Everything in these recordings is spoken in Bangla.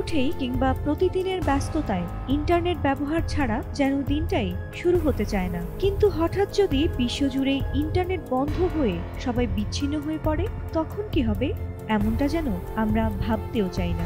উঠেই কিংবা প্রতিদিনের ব্যস্ততায় ইন্টারনেট ব্যবহার ছাড়া যেন দিনটাই শুরু হতে চায় না। কিন্তু হঠাৎ যদি বিশ্বজুড়ে ইন্টারনেট বন্ধ হয়ে সবাই বিচ্ছিন্ন হয়ে পড়ে, তখন কি হবে? এমনটা যেন আমরা ভাবতেও চাই না।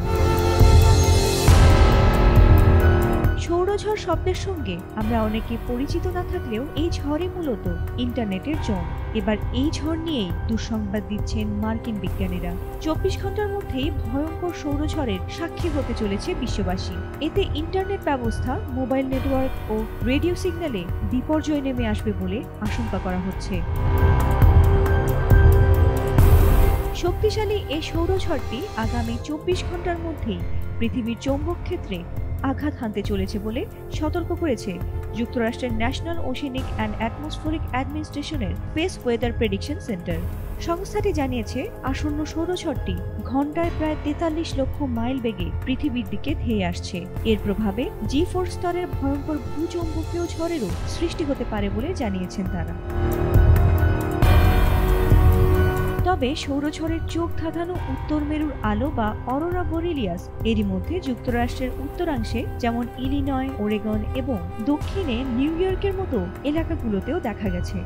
সৌরঝড় শব্দের সঙ্গে আমরা অনেকে পরিচিত না থাকলেও এই ঝড়ই মূলত ইন্টারনেটের জন্ম। এবার এই ঝড় নিয়েই দুঃসংবাদ দিচ্ছেন মার্কিন বিজ্ঞানীরা। 24 ঘন্টার মধ্যেই ভয়ঙ্কর সৌরঝড়ের সাক্ষী হতে চলেছে বিশ্ববাসী। এতে ইন্টারনেট ব্যবস্থা, মোবাইল নেটওয়ার্ক ও রেডিও সিগন্যালে বিপর্যয় নেমে আসবে বলে আশঙ্কা করা হচ্ছে। শক্তিশালী এই সৌরঝড়টি আগামী 24 ঘন্টার মধ্যেই পৃথিবীর চৌম্বক ক্ষেত্রে আঘাত হানতে চলেছে বলে সতর্ক করেছে যুক্তরাষ্ট্রের ন্যাশনাল ওশেনিক অ্যান্ড অ্যাটমসফেরিক অ্যাডমিনিস্ট্রেশনের স্পেস ওয়েদার প্রেডিকশন সেন্টার। সংস্থাটি জানিয়েছে, আসন্ন সৌরঝড়টি ঘন্টায় প্রায় 43 লক্ষ মাইল বেগে পৃথিবীর দিকে ধেয়ে আসছে। এর প্রভাবে G4 স্তরের ভয়ঙ্কর ভূচৌম্বকীয় ঝড়েরও সৃষ্টি হতে পারে বলে জানিয়েছেন তারা। তবে সৌরঝড়ের চোখ ধাঁধানো উত্তর মেরুর আলো বা অরোরা বোরেলিয়াস এরই মধ্যে যুক্তরাষ্ট্রের উত্তরাংশে যেমন ইলিনয়, ওরেগন এবং দক্ষিণে নিউ ইয়র্কের মতো এলাকাগুলোতেও দেখা গেছে।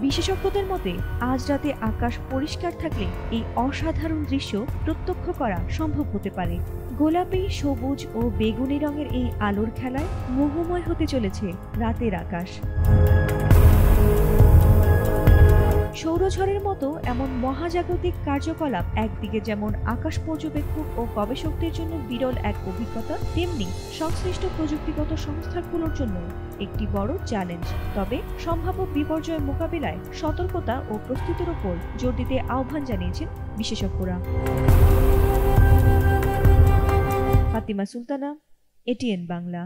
বিশেষজ্ঞদের মতে আজ রাতে আকাশ পরিষ্কার থাকলে এই অসাধারণ দৃশ্য প্রত্যক্ষ করা সম্ভব হতে পারে। গোলাপি, সবুজ ও বেগুনি রঙের এই আলোর খেলায় মোহময় হতে চলেছে রাতের আকাশ। সৌরঝড়ের মতো এমন মহাজাগতিক কার্যকলাপ একদিকে যেমন আকাশ পর্যবেক্ষক ও গবেষকদের জন্য বিরল এক অভিজ্ঞতা, তেমনি সংশ্লিষ্ট প্রযুক্তিগত সংস্থাগুলোর জন্য একটি বড় চ্যালেঞ্জ। তবে সম্ভাব্য বিপর্যয় মোকাবিলায় সতর্কতা ও প্রস্তুতির উপর জোর দিতে আহ্বান জানিয়েছেন বিশেষজ্ঞরা। ফাতিমা সুলতানা, এটিএন বাংলা।